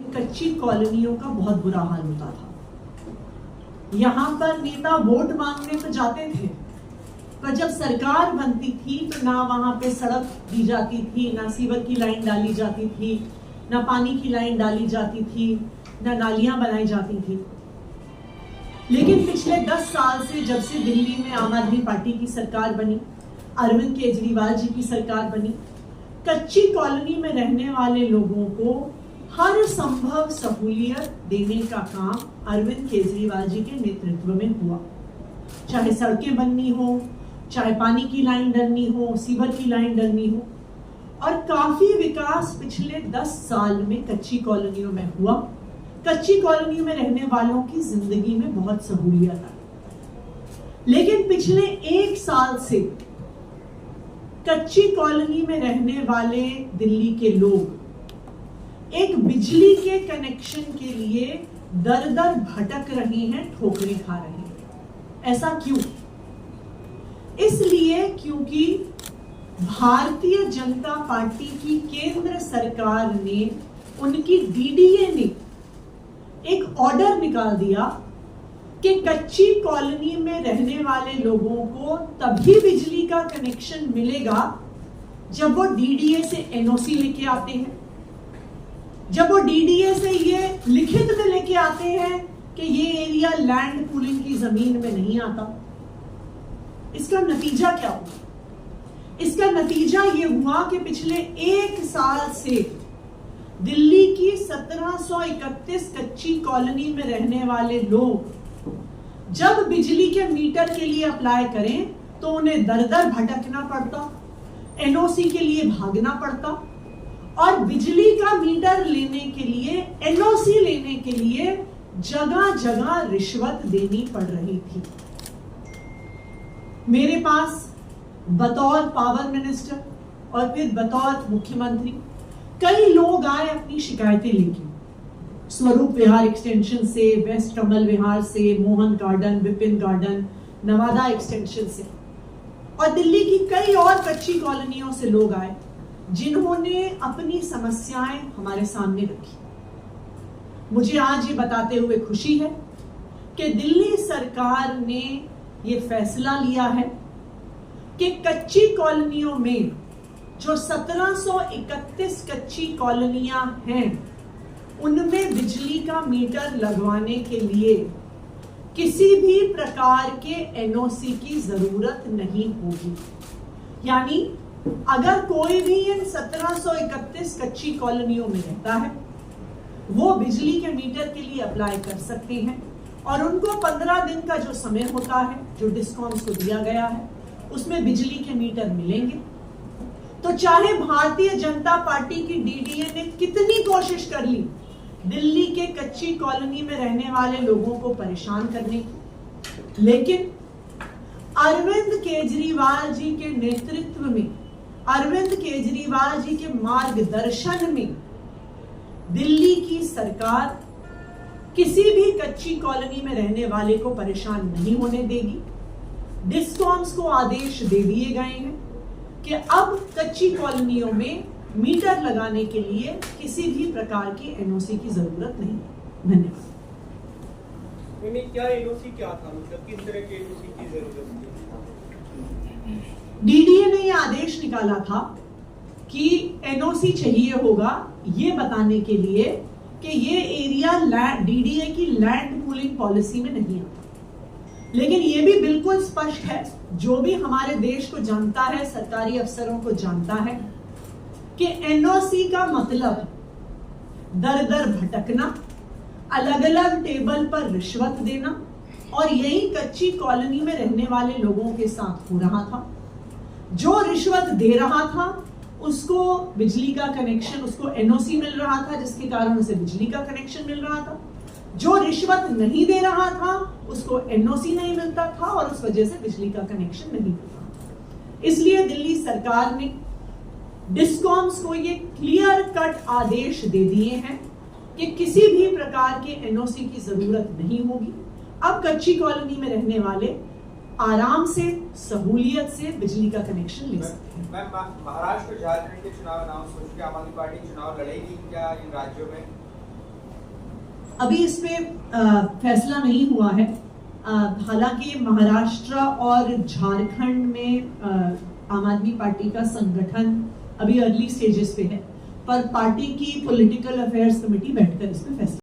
कच्ची कॉलोनियों का बहुत बुरा हाल होता था। यहाँ पर नेता वोट मांगने तो जाते थे, पर जब सरकार बनती थी तो ना वहां पे सड़क दी जाती थी, ना सीवर की लाइन डाली जाती थी, ना पानी की लाइन डाली जाती थी, ना नालियां बनाई जाती थी। लेकिन पिछले 10 साल से, जब से दिल्ली में आम आदमी पार्टी की सरकार बनी, अरविंद केजरीवाल जी की सरकार बनी, कच्ची कॉलोनी में रहने वाले लोगों को हर संभव सहूलियत देने का काम अरविंद केजरीवाल जी के नेतृत्व में हुआ। चाहे सड़कें बननी हो, चाहे पानी की लाइन डलनी हो, सीवर की लाइन डलनी हो, और काफी विकास पिछले 10 साल में कच्ची कॉलोनियों में हुआ। कच्ची कॉलोनी में रहने वालों की जिंदगी में बहुत सहूलियत आई। लेकिन पिछले 1 साल से कच्ची कॉलोनी में रहने वाले दिल्ली के लोग एक बिजली के कनेक्शन के लिए दर दर भटक रहे हैं, ठोकरें खा रहे हैं। ऐसा क्यों? इसलिए क्योंकि भारतीय जनता पार्टी की केंद्र सरकार ने, उनकी डीडीए ने एक ऑर्डर निकाल दिया कि कच्ची कॉलोनी में रहने वाले लोगों को तभी बिजली का कनेक्शन मिलेगा जब वो डीडीए से एनओसी लेके आते हैं, जब वो डीडीए से ये लिखित में लेके आते हैं कि ये एरिया लैंड पूलिंग की जमीन में नहीं आता। इसका नतीजा क्या हुआ? इसका नतीजा ये हुआ कि पिछले 1 साल से दिल्ली की 1731 कच्ची कॉलोनी में रहने वाले लोग जब बिजली के मीटर के लिए अप्लाई करें तो उन्हें दर दर भटकना पड़ता, एनओसी के लिए भागना पड़ता, और बिजली का मीटर लेने के लिए, एनओसी लेने के लिए जगह जगह रिश्वत देनी पड़ रही थी। मेरे पास बतौर पावर मिनिस्टर और फिर बतौर मुख्यमंत्री कई लोग आए अपनी शिकायतें लेके, स्वरूप विहार एक्सटेंशन से, वेस्ट कमल विहार से, Mohan garden, Vipin garden, Nawada extension से, और दिल्ली की कई और कच्ची कॉलोनियों से लोग आए जिन्होंने अपनी समस्याएं हमारे सामने रखी। मुझे आज ये बताते हुए खुशी है कि दिल्ली सरकार ने ये फैसला लिया है कि कच्ची कॉलोनियों में जो 1731 कच्ची कॉलोनियां हैं, उनमें बिजली का मीटर लगवाने के लिए किसी भी प्रकार के एनओसी की जरूरत नहीं होगी। यानी अगर कोई भी इन 1731 कच्ची कॉलोनियों में रहता है, वो बिजली के मीटर के लिए अप्लाई कर सकते हैं, और उनको 15 दिन का जो समय होता है, जो डिस्कॉम्स को दिया गया है, उसमें बिजली के मीटर मिलेंगे। तो चाहे भारतीय जनता पार्टी की डीडीए ने कितनी कोशिश कर ली दिल्ली के कच्ची कॉलोनी में रहने वाले लोगों को परेशान करने की, लेकिन अरविंद केजरीवाल जी के नेतृत्व में, अरविंद केजरीवाल जी के मार्गदर्शन में दिल्ली की सरकार किसी भी कच्ची कॉलोनी में रहने वाले को परेशान नहीं होने देगी। डिस्कॉम्स को आदेश दे दिए गए हैं कि अब कच्ची कॉलोनियों में मीटर लगाने के लिए किसी भी प्रकार की एनओसी की जरूरत नहीं। धन्यवाद। क्या एनओसी क्या था, मतलब किस तरह की एनओसी की जरूरत थी? डीडीए ने यह आदेश निकाला था कि एनओसी चाहिए होगा ये बताने के लिए कि ये एरिया डीडीए की लैंड पूलिंग पॉलिसी में नहीं आता। लेकिन ये भी बिल्कुल स्पष्ट है, जो भी हमारे देश को जानता है, सरकारी अफसरों को जानता है, कि एनओसी का मतलब दर दर भटकना, अलग अलग टेबल पर रिश्वत देना, और यही कच्ची कॉलोनी में रहने वाले लोगों के साथ हो रहा था। जो रिश्वत दे रहा था उसको बिजली का कनेक्शन, उसको एनओसी मिल रहा था, जिसके कारण उसे बिजली का कनेक्शन मिल रहा था। जो रिश्वत नहीं दे रहा था उसको एनओसी नहीं मिलता था, और उस वजह से बिजली का कनेक्शन नहीं मिलता। इसलिए दिल्ली सरकार ने डिस्कॉम्स को ये क्लियर कट आदेश दे दिए हैं कि किसी भी प्रकार के एनओसी की जरूरत नहीं होगी। अब कच्ची कॉलोनी में रहने वाले आराम से, सहूलियत से बिजली का कनेक्शन ले सकते हैं। महाराष्ट्र, झारखंड के चुनाव अनाउंस हो चुके, आम आदमी पार्टी चुनाव लड़ेगी क्या इन राज्यों में? अभी इस पे फैसला नहीं हुआ है। हालांकि महाराष्ट्र और झारखंड में आम आदमी पार्टी का संगठन अभी अर्ली स्टेजेस पे है, पर पार्टी की पॉलिटिकल अफेयर्स कमेटी बैठकर इस पे फैसला